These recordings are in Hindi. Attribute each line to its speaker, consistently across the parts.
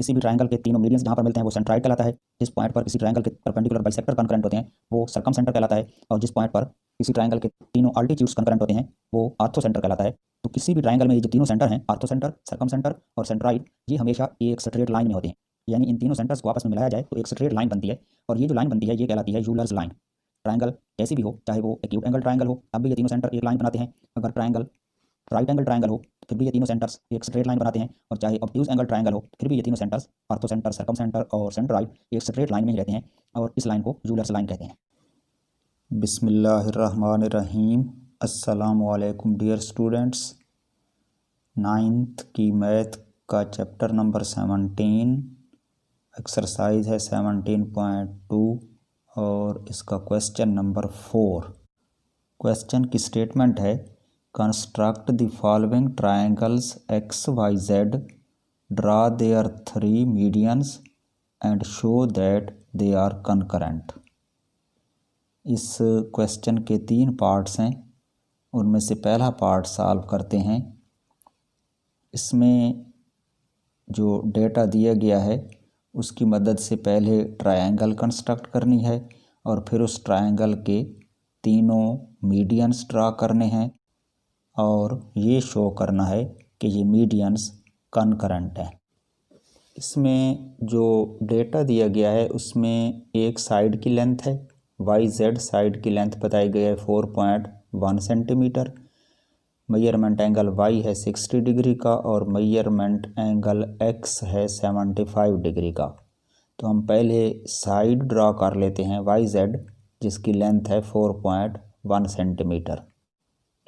Speaker 1: किसी भी ट्रायंगल के तीनों मीडियंस जहाँ पर मिलते हैं वो सेंट्राइड कहलाता है। जिस पॉइंट पर किसी ट्रायंगल के परपेंडिकुलर बाइसेक्टर कंकरेंट होते हैं वो सर्कमसेंटर कहलाता है, और जिस पॉइंट पर किसी ट्रायंगल के तीनों अल्टीट्यूड्स कंकरेंट होते हैं वो आर्थोसेंटर कहलाता है। तो किसी भी ट्रायंगल में ये जो तीनों सेंटर हैं, आर्थोसेंटर, सर्कमसेंटर और सेंट्राइड, ये हमेशा एक स्ट्रेट लाइन में होते हैं। यानी इन तीनों सेंटर्स को आपस में मिलाया जाए तो एक स्ट्रेट लाइन बनती है, और ये जो लाइन बनती है ये कहलाती है यूलर्स लाइन। ट्रायंगल कैसी भी हो, चाहे वो एक्यूट एंगल ट्रायंगल हो, अब भी ये तीनों सेंटर एक लाइन बनाते हैं। अगर ट्रायंगल राइट एंगल ट्रायंगल हो तो फिर भी ये तीनों सेंटर्स एक स्ट्रेट लाइन बनाते हैं, और चाहे ऑब्ट्यूज एंगल ट्रायंगल हो फिर भी ये तीनों सेंटर्स, आर्थोसेंटर, सर्कमसेंटर और सेंट्राइड, एक स्ट्रेट लाइन में ही रहते हैं, और इस लाइन को यूलर्स लाइन कहते हैं। बिस्मिल्लाहिर्रहमानिर्रहीम। अस्सलामु अलैकुम डियर स्टूडेंट्स। 9th की मैथ का चैप्टर नंबर 17, एक्सरसाइज है 17.2 और इसका क्वेश्चन नंबर 4। क्वेश्चन की स्टेटमेंट है, construct the following triangles X Y Z, draw their 3 medians and show that they are concurrent. इस क्वेश्चन के 3 पार्ट्स हैं, उनमें से पहला पार्ट सॉल्व करते हैं। इसमें जो डेटा दिया गया है उसकी मदद से पहले ट्रायंगल कंस्ट्रक्ट करनी है और फिर उस ट्रायंगल के तीनों मीडियंस ड्रा करने हैं, और ये शो करना है कि ये मीडियंस कनकरेंट हैं। इसमें जो डेटा दिया गया है उसमें एक साइड की लेंथ है, वाई जेड साइड की लेंथ बताई गई है 4.1 सेंटीमीटर। मेजरमेंट एंगल वाई है 60 डिग्री का और मेजरमेंट एंगल एक्स है 75 डिग्री का। तो हम पहले साइड ड्रा कर लेते हैं वाई जेड, जिसकी लेंथ है 4.1 सेंटीमीटर।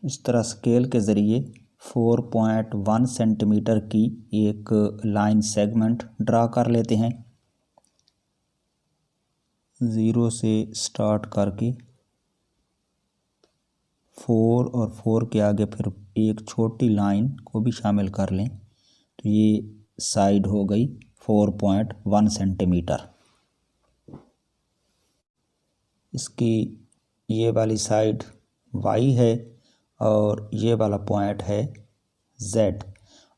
Speaker 1: इस तरह स्केल के ज़रिए 4.1 सेंटीमीटर की एक लाइन सेगमेंट ड्रा कर लेते हैं। 0 से स्टार्ट करके 4 और 4 के आगे फिर एक छोटी लाइन को भी शामिल कर लें, तो ये साइड हो गई 4.1 सेंटीमीटर। इसकी ये वाली साइड y है और ये वाला पॉइंट है z,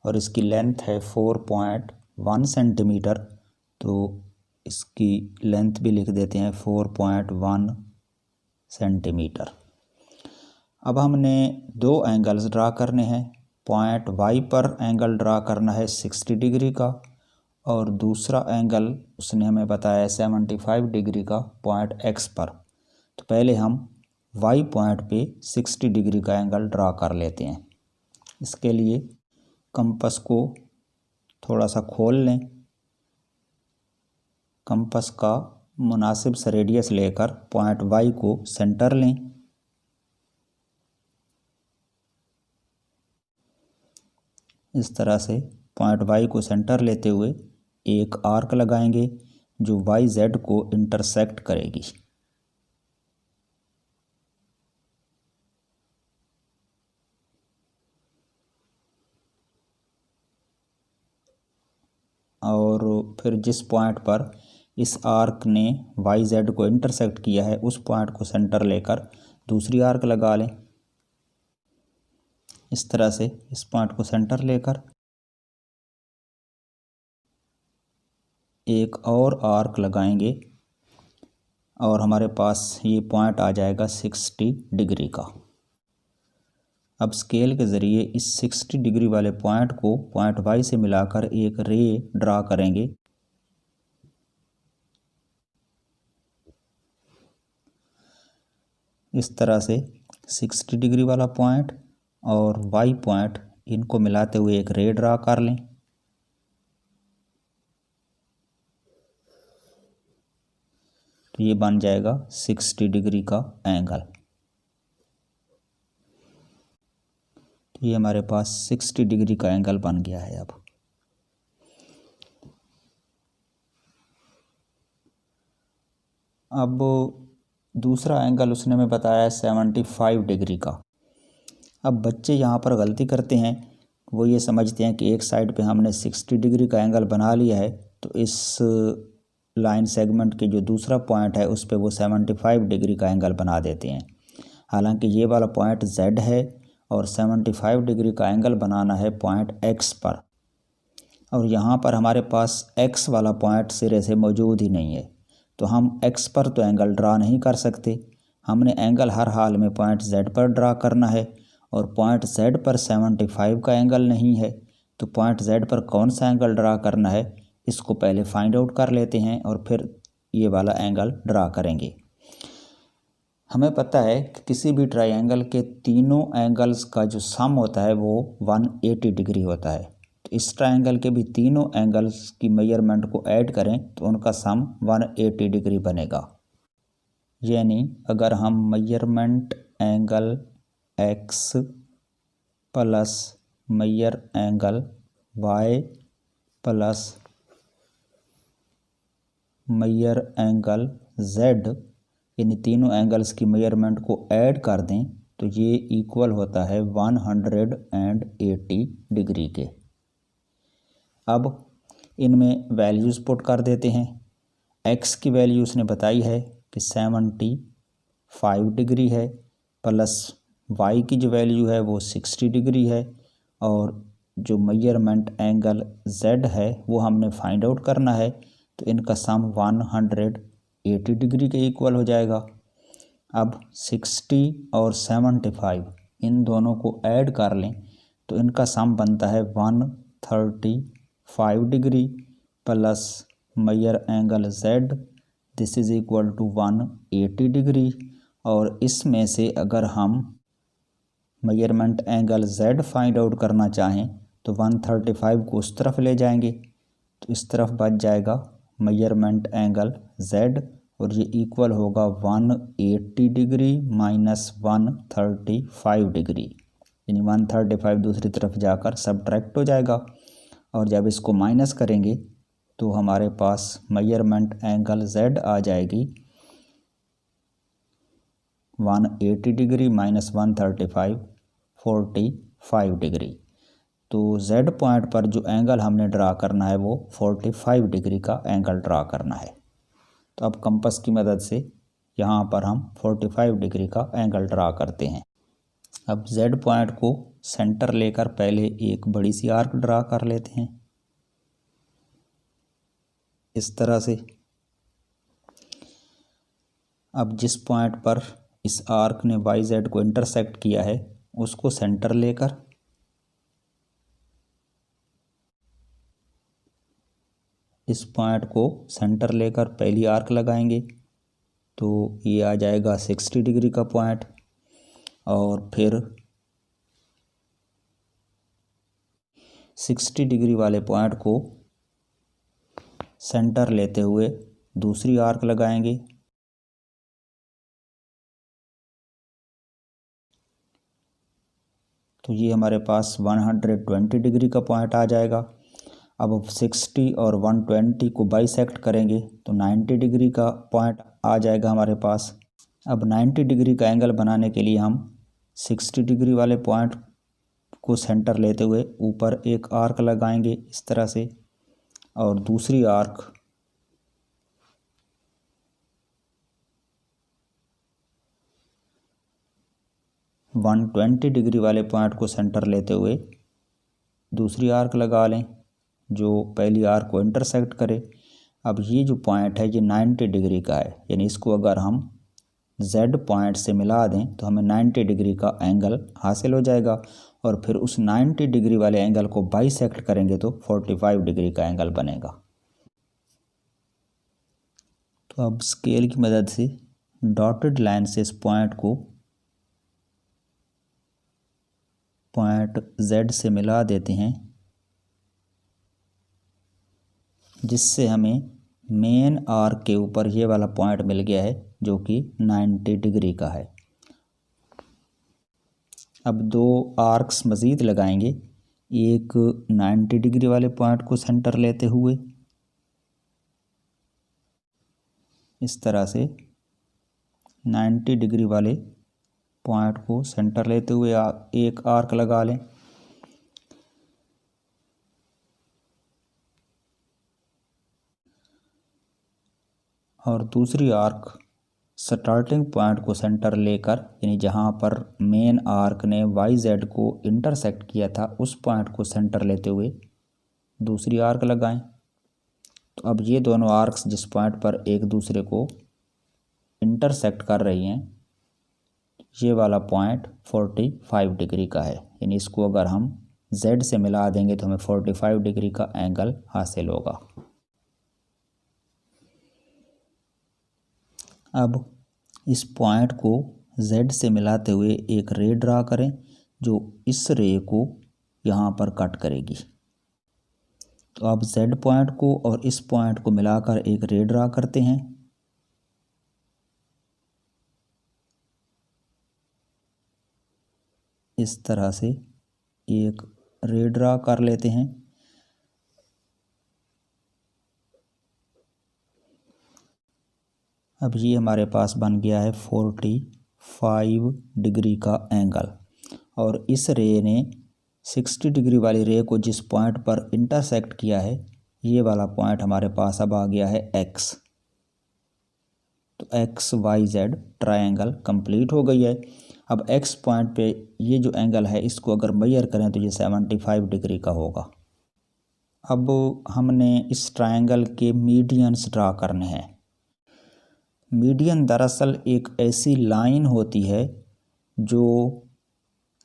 Speaker 1: और इसकी लेंथ है 4.1 सेंटीमीटर, तो इसकी लेंथ भी लिख देते हैं 4.1 सेंटीमीटर। अब हमने 2 एंगल्स ड्रा करने हैं। पॉइंट y पर एंगल ड्रा करना है 60 डिग्री का, और दूसरा एंगल उसने हमें बताया 75 डिग्री का पॉइंट x पर। तो पहले हम y पॉइंट पे 60 डिग्री का एंगल ड्रा कर लेते हैं। इसके लिए कंपास को थोड़ा सा खोल लें, कंपास का मुनासिब सा रेडियस लेकर पॉइंट y को सेंटर लें। इस तरह से पॉइंट y को सेंटर लेते हुए एक आर्क लगाएंगे जो वाई जेड को इंटरसेक्ट करेगी। और फिर जिस पॉइंट पर इस आर्क ने वाई जेड को इंटरसेक्ट किया है उस पॉइंट को सेंटर लेकर दूसरी आर्क लगा लें। इस तरह से इस पॉइंट को सेंटर लेकर एक और आर्क लगाएंगे और हमारे पास ये पॉइंट आ जाएगा 60 डिग्री का। अब स्केल के ज़रिए इस 60 डिग्री वाले पॉइंट को पॉइंट y से मिलाकर एक रे ड्रा करेंगे। इस तरह से 60 डिग्री वाला पॉइंट और y पॉइंट, इनको मिलाते हुए एक रे ड्रा कर लें। तो ये बन जाएगा 60 डिग्री का एंगल। तो ये हमारे पास 60 डिग्री का एंगल बन गया है। अब दूसरा एंगल उसने हमें बताया है 75 डिग्री का। अब बच्चे यहाँ पर गलती करते हैं, वो ये समझते हैं कि एक साइड पे हमने 60 डिग्री का एंगल बना लिया है तो इस लाइन सेगमेंट के जो दूसरा पॉइंट है उस पे वो 75 डिग्री का एंगल बना देते हैं। हालांकि ये वाला पॉइंट Z है और 75 डिग्री का एंगल बनाना है पॉइंट X पर। और यहाँ पर हमारे पास x वाला पॉइंट सिरे से मौजूद ही नहीं है, तो हम x पर तो एंगल ड्रा नहीं कर सकते। हमने एंगल हर हाल में पॉइंट z पर ड्रा करना है और पॉइंट z पर 75 का एंगल नहीं है, तो पॉइंट z पर कौन सा एंगल ड्रा करना है इसको पहले फाइंड आउट कर लेते हैं और फिर ये वाला एंगल ड्रा करेंगे। हमें पता है कि किसी भी ट्रायंगल के तीनों एंगल्स का जो सम होता है वो 180 डिग्री होता है। तो इस ट्रायंगल के भी तीनों एंगल्स की मेजरमेंट को ऐड करें तो उनका सम 180 डिग्री बनेगा। यानी अगर हम measurement angle x plus measure angle y plus measure angle z, इन तीनों एंगल्स की मेजरमेंट को ऐड कर दें तो ये इक्वल होता है 180 डिग्री के। अब इनमें वैल्यूज़ पुट कर देते हैं। x की वैल्यू उसने बताई है कि 75 डिग्री है, प्लस y की जो वैल्यू है वो 60 डिग्री है, और जो मेजरमेंट एंगल z है वो हमने फाइंड आउट करना है, तो इनका सम 180 डिग्री के इक्वल हो जाएगा। अब 60 और 75 इन दोनों को ऐड कर लें तो इनका सम बनता है 135 degree plus measure angle z, this is equal to 180 degree. और इसमें से अगर हम measurement angle z find out करना चाहें तो 135 को उस तरफ ले जाएंगे तो इस तरफ बच जाएगा मेजरमेंट एंगल z, और ये इक्वल होगा 180 डिग्री माइनस 135 डिग्री, यानी 135 दूसरी तरफ जाकर सब्ट्रैक्ट हो जाएगा। और जब इसको माइनस करेंगे तो हमारे पास मेजरमेंट एंगल z आ जाएगी 180 डिग्री माइनस 135 45 डिग्री। तो z पॉइंट पर जो एंगल हमने ड्रा करना है वो 45 डिग्री का एंगल ड्रा करना है। तो अब कंपास की मदद से यहाँ पर हम 45 डिग्री का एंगल ड्रा करते हैं। अब z पॉइंट को सेंटर लेकर पहले एक बड़ी सी आर्क ड्रा कर लेते हैं इस तरह से। अब जिस पॉइंट पर इस आर्क ने YZ को इंटरसेक्ट किया है उसको सेंटर लेकर इस पॉइंट को सेंटर लेकर पहली आर्क लगाएंगे तो ये आ जाएगा 60 डिग्री का पॉइंट, और फिर 60 डिग्री वाले पॉइंट को सेंटर लेते हुए दूसरी आर्क लगाएंगे तो ये हमारे पास 120 डिग्री का पॉइंट आ जाएगा। अब 60 और 120 को बाइसेक्ट करेंगे तो 90 डिग्री का पॉइंट आ जाएगा हमारे पास। अब 90 डिग्री का एंगल बनाने के लिए हम 60 डिग्री वाले पॉइंट को सेंटर लेते हुए ऊपर एक आर्क लगाएंगे इस तरह से, और दूसरी आर्क वन 120 डिग्री वाले पॉइंट को सेंटर लेते हुए दूसरी आर्क लगा लें जो पहली आर्क को इंटरसेक्ट करे। अब ये जो पॉइंट है ये 90 डिग्री का है, यानी इसको अगर हम Z पॉइंट से मिला दें तो हमें 90 डिग्री का एंगल हासिल हो जाएगा, और फिर उस 90 डिग्री वाले एंगल को बाइसेक्ट करेंगे तो 45 डिग्री का एंगल बनेगा। तो अब स्केल की मदद से डॉटेड लाइन से इस पॉइंट को पॉइंट Z से मिला देते हैं, जिससे हमें मेन आर्क के ऊपर ये वाला पॉइंट मिल गया है जो कि 90 डिग्री का है। अब दो आर्क्स मज़ीद लगाएंगे, एक 90 डिग्री वाले पॉइंट को सेंटर लेते हुए इस तरह से 90 डिग्री वाले पॉइंट को सेंटर लेते हुए एक आर्क लगा लें। और दूसरी आर्क स्टार्टिंग पॉइंट को सेंटर लेकर, यानी जहाँ पर मेन आर्क ने YZ को इंटरसेक्ट किया था उस पॉइंट को सेंटर लेते हुए दूसरी आर्क लगाएं। तो अब ये दोनों आर्क्स जिस पॉइंट पर एक दूसरे को इंटरसेक्ट कर रही हैं, ये वाला पॉइंट 45 डिग्री का है, यानी इसको अगर हम Z से मिला देंगे तो हमें 45 डिग्री का एंगल हासिल होगा। अब इस पॉइंट को Z से मिलाते हुए एक रे ड्रा करें जो इस रे को यहाँ पर कट करेगी। तो अब Z पॉइंट को और इस पॉइंट को मिलाकर एक रे ड्रा करते हैं। इस तरह से एक रे ड्रा कर लेते हैं। अब ये हमारे पास बन गया है 45 डिग्री का एंगल, और इस रे ने 60 डिग्री वाली रे को जिस पॉइंट पर इंटरसेक्ट किया है, ये वाला पॉइंट हमारे पास अब आ गया है X। तो XYZ ट्रायंगल कंप्लीट हो गई है। अब X पॉइंट पे ये जो एंगल है इसको अगर मेजर करें तो ये 75 डिग्री का होगा। अब हमने इस ट्रायंगल के मीडियंस ड्रा करने हैं। मीडियन दरअसल एक ऐसी लाइन होती है जो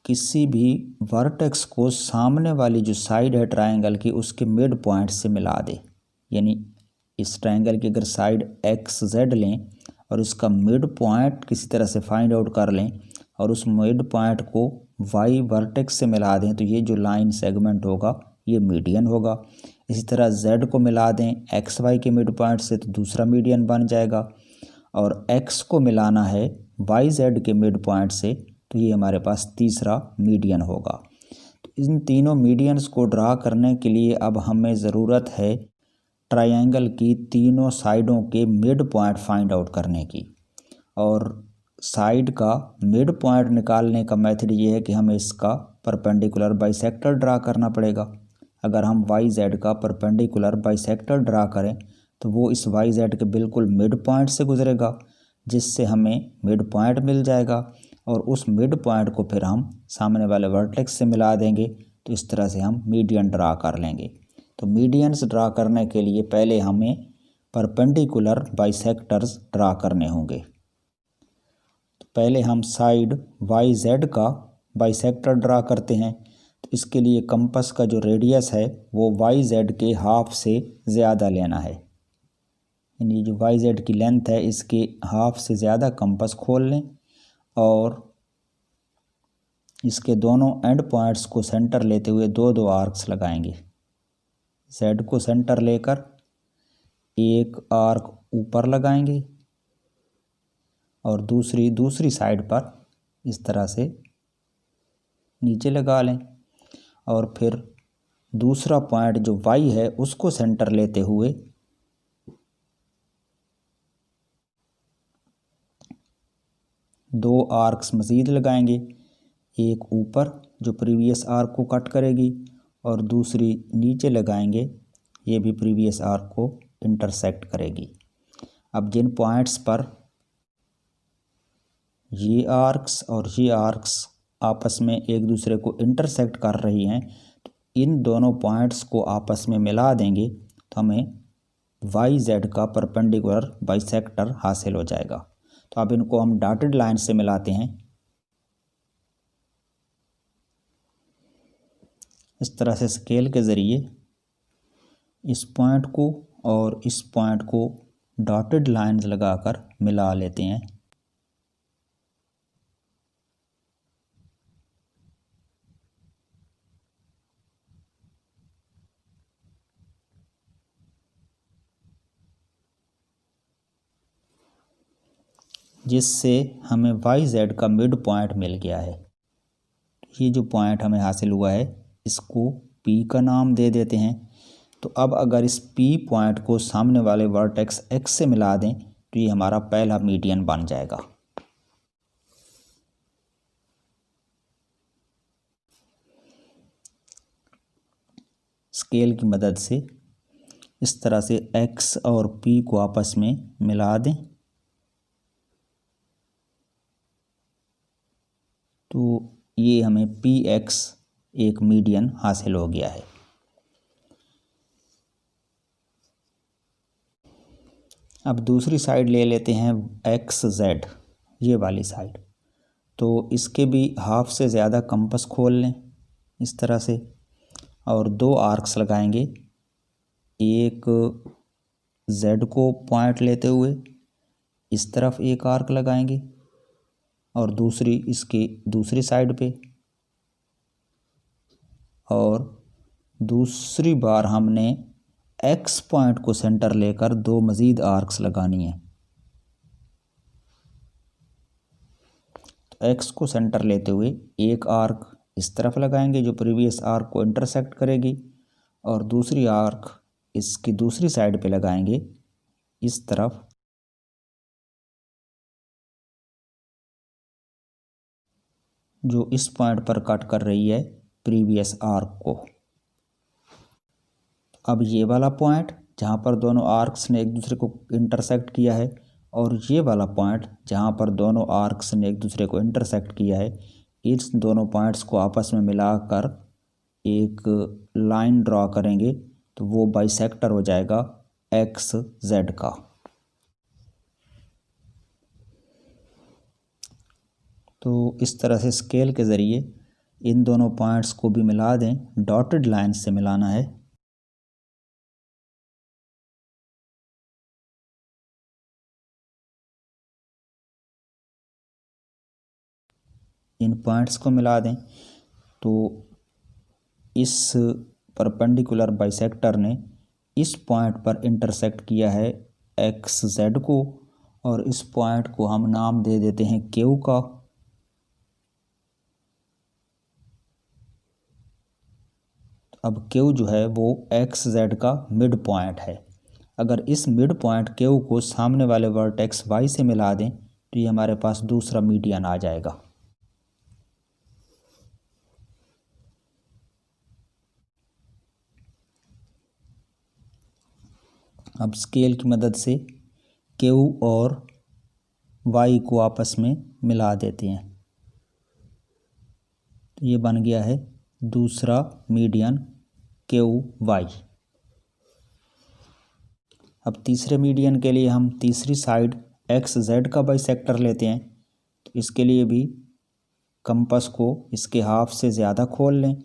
Speaker 1: किसी भी वर्टेक्स को सामने वाली जो साइड है ट्रायंगल की उसके मिड पॉइंट से मिला दे। यानी इस ट्रायंगल की अगर साइड XZ लें और इसका मिड पॉइंट किसी तरह से फाइंड आउट कर लें और उस मिड पॉइंट को Y वर्टेक्स से मिला दें तो ये जो लाइन सेगमेंट होगा ये मीडियन होगा। इसी तरह Z को मिला दें XY के मिड पॉइंट से तो दूसरा मीडियन बन जाएगा, और X को मिलाना है YZ के मिड पॉइंट से तो ये हमारे पास तीसरा मीडियन होगा। तो इन तीनों मीडियंस को ड्रा करने के लिए अब हमें ज़रूरत है ट्रायंगल की तीनों साइडों के मिड पॉइंट फाइंड आउट करने की। और साइड का मिड पॉइंट निकालने का मेथड ये है कि हमें इसका परपेंडिकुलर बाइसेक्टर ड्रा करना पड़ेगा। अगर हम YZ का परपेंडिकुलर बाइसेक्टर ड्रा करें तो वो इस YZ के बिल्कुल मिड पॉइंट से गुजरेगा, जिससे हमें मिड पॉइंट मिल जाएगा, और उस मिड पॉइंट को फिर हम सामने वाले वर्टेक्स से मिला देंगे। तो इस तरह से हम मीडियन ड्रा कर लेंगे। तो मीडियंस ड्रा करने के लिए पहले हमें परपेंडिकुलर बाइसेक्टर्स ड्रा करने होंगे। तो पहले हम साइड YZ का बाइसेक्टर ड्रा करते हैं। तो इसके लिए कंपास का जो रेडियस है वो YZ के हाफ से ज़्यादा लेना है, यानी जो YZ की लेंथ है इसके हाफ से ज़्यादा कंपास खोल लें और इसके दोनों एंड पॉइंट्स को सेंटर लेते हुए दो दो आर्क्स लगाएंगे। Z को सेंटर लेकर एक आर्क ऊपर लगाएंगे और दूसरी साइड पर इस तरह से नीचे लगा लें, और फिर दूसरा पॉइंट जो Y है उसको सेंटर लेते हुए दो आर्क्स मज़ीद लगाएंगे, एक ऊपर जो प्रीवियस आर्क को कट करेगी और दूसरी नीचे लगाएंगे, ये भी प्रीवियस आर्क को इंटरसेक्ट करेगी। अब जिन पॉइंट्स पर ये आर्क्स और ये आर्क्स आपस में एक दूसरे को इंटरसेक्ट कर रही हैं, तो इन दोनों पॉइंट्स को आपस में मिला देंगे तो हमें YZ का परपेंडिकुलर बाइसेक्टर हासिल हो जाएगा। तो अब इनको हम डॉटेड लाइन से मिलाते हैं। इस तरह से स्केल के ज़रिए इस पॉइंट को और इस पॉइंट को डॉटेड लाइंस लगाकर मिला लेते हैं। जिससे हमें YZ का मिड पॉइंट मिल गया है। ये जो पॉइंट हमें हासिल हुआ है इसको P का नाम दे देते हैं। तो अब अगर इस P पॉइंट को सामने वाले वर्टेक्स X से मिला दें तो ये हमारा पहला मीडियन बन जाएगा। स्केल की मदद से इस तरह से X और P को आपस में मिला दें तो ये हमें PX एक मीडियन हासिल हो गया है। अब दूसरी साइड ले लेते हैं एक्स जेड, ये वाली साइड। तो इसके भी हाफ से ज़्यादा कंपास खोल लें इस तरह से, और दो आर्क्स लगाएंगे। एक जेड को पॉइंट लेते हुए इस तरफ एक आर्क लगाएंगे और दूसरी इसकी दूसरी साइड पे, और दूसरी बार हमने एक्स पॉइंट को सेंटर लेकर दो मज़ीद आर्क्स लगानी है। तो एक्स को सेंटर लेते हुए एक आर्क इस तरफ लगाएंगे जो प्रीवियस आर्क को इंटरसेक्ट करेगी, और दूसरी आर्क इसकी दूसरी साइड पे लगाएंगे इस तरफ, जो इस पॉइंट पर कट कर रही है प्रीवियस आर्क को। अब ये वाला पॉइंट जहाँ पर दोनों आर्क्स ने एक दूसरे को इंटरसेक्ट किया है, और ये वाला पॉइंट जहाँ पर दोनों आर्क्स ने एक दूसरे को इंटरसेक्ट किया है, इस दोनों पॉइंट्स को आपस में मिलाकर एक लाइन ड्रॉ करेंगे तो वो बाइसेक्टर हो जाएगा एक्स जेड का। तो इस तरह से स्केल के ज़रिए इन दोनों पॉइंट्स को भी मिला दें, डॉटेड लाइन से मिलाना है। इन पॉइंट्स को मिला दें तो इस परपेंडिकुलर बाइसेक्टर ने इस पॉइंट पर इंटरसेक्ट किया है एक्स जेड को, और इस पॉइंट को हम नाम दे देते हैं क्यू का। अब क्यू जो है वो एक्स जेड का मिड पॉइंट है। अगर इस मिड पॉइंट क्यू को सामने वाले वर्टेक्स वाई से मिला दें तो ये हमारे पास दूसरा मीडियन आ जाएगा। अब स्केल की मदद से क्यू और वाई को आपस में मिला देते हैं, तो ये बन गया है दूसरा मीडियन क्यू वाई। अब तीसरे मीडियन के लिए हम तीसरी साइड एक्स जेड का बाइसेक्टर लेते हैं। तो इसके लिए भी कंपास को इसके हाफ से ज़्यादा खोल लें,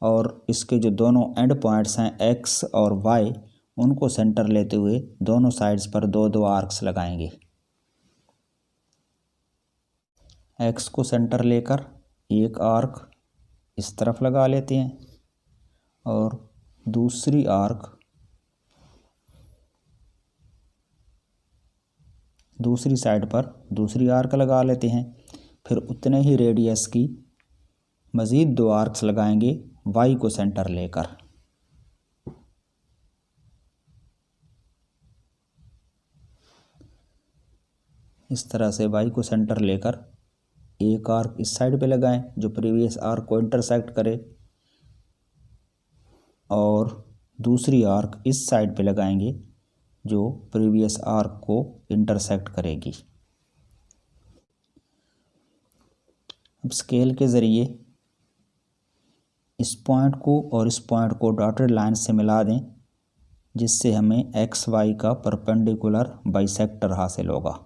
Speaker 1: और इसके जो दोनों एंड पॉइंट्स हैं एक्स और वाई, उनको सेंटर लेते हुए दोनों साइड्स पर दो दो आर्क्स लगाएंगे। एक्स को सेंटर लेकर एक आर्क इस तरफ लगा लेते हैं, और दूसरी आर्क दूसरी साइड पर दूसरी आर्क लगा लेते हैं। फिर उतने ही रेडियस की मज़ीद दो आर्क्स लगाएंगे वाई को सेंटर लेकर। इस तरह से वाई को सेंटर लेकर एक आर्क इस साइड पे लगाएं जो प्रीवियस आर्क को इंटरसेक्ट करे, और दूसरी आर्क इस साइड पे लगाएंगे जो प्रीवियस आर्क को इंटरसेक्ट करेगी। अब स्केल के ज़रिए इस पॉइंट को और इस पॉइंट को डॉटेड लाइन से मिला दें, जिससे हमें एक्स वाई का परपेंडिकुलर बाइसेक्टर हासिल होगा।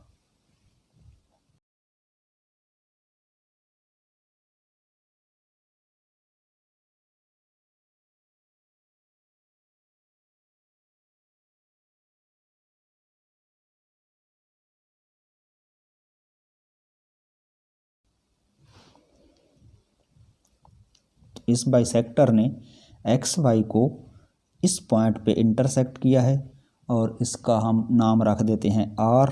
Speaker 1: इस बाइसेक्टर ने एक्स वाई को इस पॉइंट पे इंटरसेक्ट किया है, और इसका हम नाम रख देते हैं आर।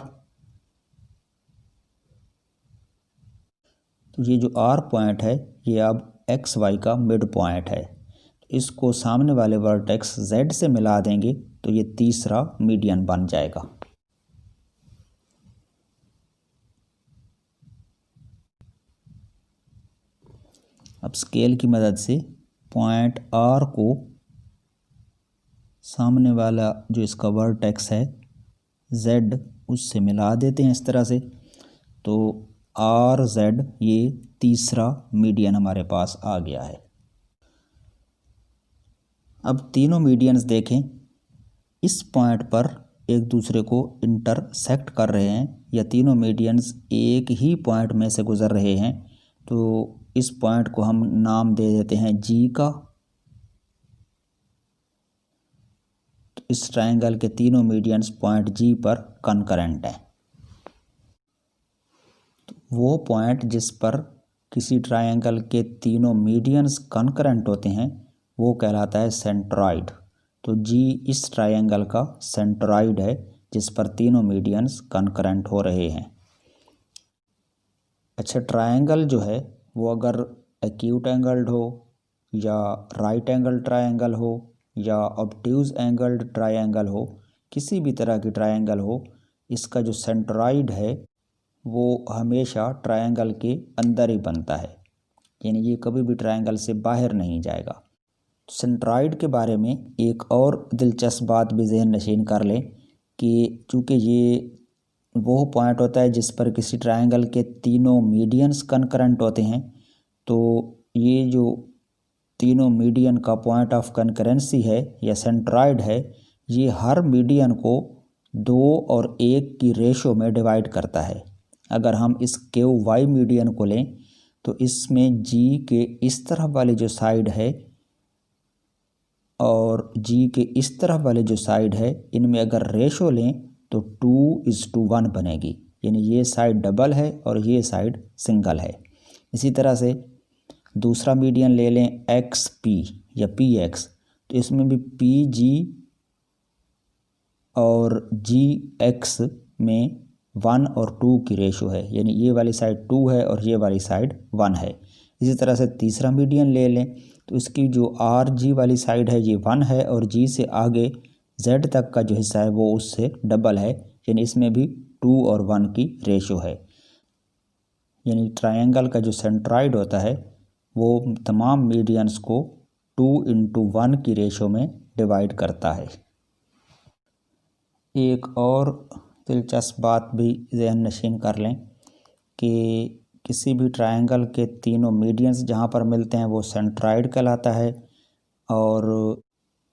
Speaker 1: तो ये जो आर पॉइंट है ये अब एक्स वाई का मिड पॉइंट है। इसको सामने वाले वर्टेक्स जेड से मिला देंगे तो ये तीसरा मीडियन बन जाएगा। अब स्केल की मदद से पॉइंट आर को सामने वाला जो इसका वर्टेक्स है जेड उससे मिला देते हैं इस तरह से। तो आर जेड ये तीसरा मीडियन हमारे पास आ गया है। अब तीनों मीडियंस देखें, इस पॉइंट पर एक दूसरे को इंटरसेक्ट कर रहे हैं या तीनों मीडियंस एक ही पॉइंट में से गुजर रहे हैं, तो इस पॉइंट को हम नाम दे देते हैं जी का। तो इस ट्रायंगल के तीनों मीडियंस पॉइंट जी पर कनकरेंट हैं। तो वो पॉइंट जिस पर किसी ट्रायंगल के तीनों मीडियंस कनकरेंट होते हैं वो कहलाता है सेंट्रॉइड। तो जी इस ट्रायंगल का सेंट्रॉइड है जिस पर तीनों मीडियंस कनकरेंट हो रहे हैं। अच्छा, ट्रायंगल जो है वो अगर एक्यूट एंगल्ड हो या राइट एंगल ट्रायंगल हो या ऑब्ट्यूज एंगल्ड ट्रायंगल हो, किसी भी तरह की ट्रायंगल हो, इसका जो सेंट्रॉइड है वो हमेशा ट्रायंगल के अंदर ही बनता है, यानी ये कभी भी ट्रायंगल से बाहर नहीं जाएगा। सेंट्रॉइड के बारे में एक और दिलचस्प बात भी ज़हन नशीन कर लें कि चूँकि ये वो पॉइंट होता है जिस पर किसी ट्रायंगल के तीनों मीडियंस कनकरेंट होते हैं, तो ये जो तीनों मीडियन का पॉइंट ऑफ कनकरेंसी है या सेंट्रॉइड है, ये हर मीडियन को 2 और 1 की रेशो में डिवाइड करता है। अगर हम इस क्यू वाई मीडियन को लें तो इसमें जी के इस तरफ वाली जो साइड है और जी के इस तरफ वाली जो साइड है, इनमें अगर रेशो लें तो 2:1 बनेगी, यानी ये साइड डबल है और ये साइड सिंगल है। इसी तरह से दूसरा मीडियन ले लें एक्स पी या पी एक्स, तो इसमें भी पी जी और जी एक्स में 1 और 2 की रेशो है, यानी ये वाली साइड 2 है और ये वाली साइड 1 है। इसी तरह से तीसरा मीडियन ले लें तो इसकी जो आर जी वाली साइड है ये 1 है और जी से आगे जेड तक का जो हिस्सा है वो उससे डबल है, यानी इसमें भी 2 और 1 की रेशो है। यानी ट्रायंगल का जो सेंट्रॉइड होता है वो तमाम मीडियंस को 2:1 की रेशो में डिवाइड करता है। एक और दिलचस्प बात भी ज़हन नशीन कर लें कि किसी भी ट्रायंगल के तीनों मीडियंस जहाँ पर मिलते हैं वो सेंट्रॉइड कहलाता है, और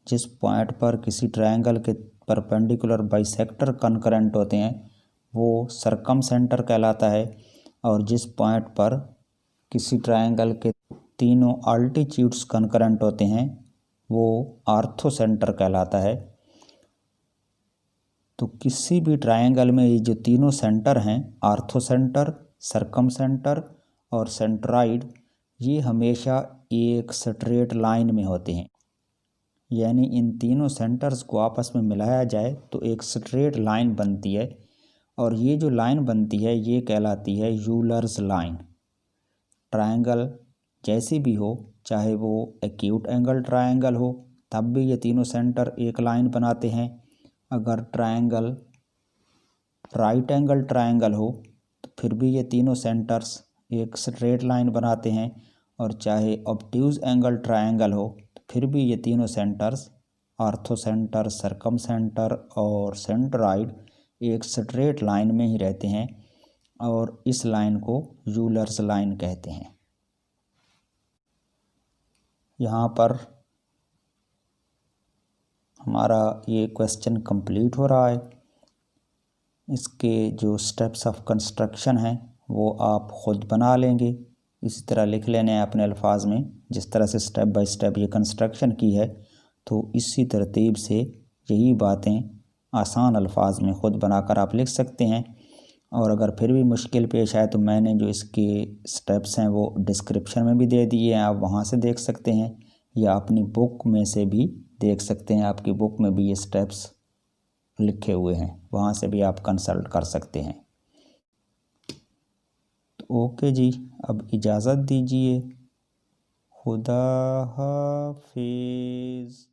Speaker 1: जिस पॉइंट पर किसी ट्रायंगल के परपेंडिकुलर बाइसेक्टर कनकरेंट होते हैं वो सरकमसेंटर कहलाता है, और जिस पॉइंट पर किसी ट्रायंगल के तीनों अल्टीट्यूड्स कनकरेंट होते हैं वो आर्थोसेंटर कहलाता है। तो किसी भी ट्रायंगल में ये जो तीनों सेंटर हैं, आर्थोसेंटर, सरकमसेंटर और सेंट्रॉइड, ये हमेशा एक स्ट्रेट लाइन में होते हैं, यानी इन तीनों सेंटर्स को आपस में मिलाया जाए तो एक स्ट्रेट लाइन बनती है, और ये जो लाइन बनती है ये कहलाती है यूलर्स लाइन। ट्रायंगल जैसी भी हो, चाहे वो एक्यूट एंगल ट्रायंगल हो, तब भी ये तीनों सेंटर एक लाइन बनाते हैं। अगर ट्रायंगल राइट एंगल ट्रायंगल हो तो फिर भी ये तीनों सेंटर्स एक स्ट्रेट लाइन बनाते हैं, और चाहे ऑब्ट्यूज एंगल ट्रायंगल हो तो फिर भी ये तीनों सेंटर्स आर्थोसेंटर, सरकमसेंटर और सेंट्रॉइड एक स्ट्रेट लाइन में ही रहते हैं, और इस लाइन को यूलर्स लाइन कहते हैं। यहाँ पर हमारा ये क्वेश्चन कंप्लीट हो रहा है। इसके जो स्टेप्स ऑफ कंस्ट्रक्शन हैं वो आप ख़ुद बना लेंगे, इसी तरह लिख लेने हैं अपने अल्फाज में। जिस तरह से स्टेप बाय स्टेप ये कंस्ट्रक्शन की है तो इसी तरतीब से यही बातें आसान अल्फाज में ख़ुद बनाकर आप लिख सकते हैं। और अगर फिर भी मुश्किल पेश आए तो मैंने जो इसके स्टेप्स हैं वो डिस्क्रिप्शन में भी दे दिए हैं, आप वहाँ से देख सकते हैं, या अपनी बुक में से भी देख सकते हैं। आपकी बुक में भी ये स्टेप्स लिखे हुए हैं, वहाँ से भी आप कंसल्ट कर सकते हैं। तो ओके जी, अब इजाज़त दीजिए। खुदा हाफिज़।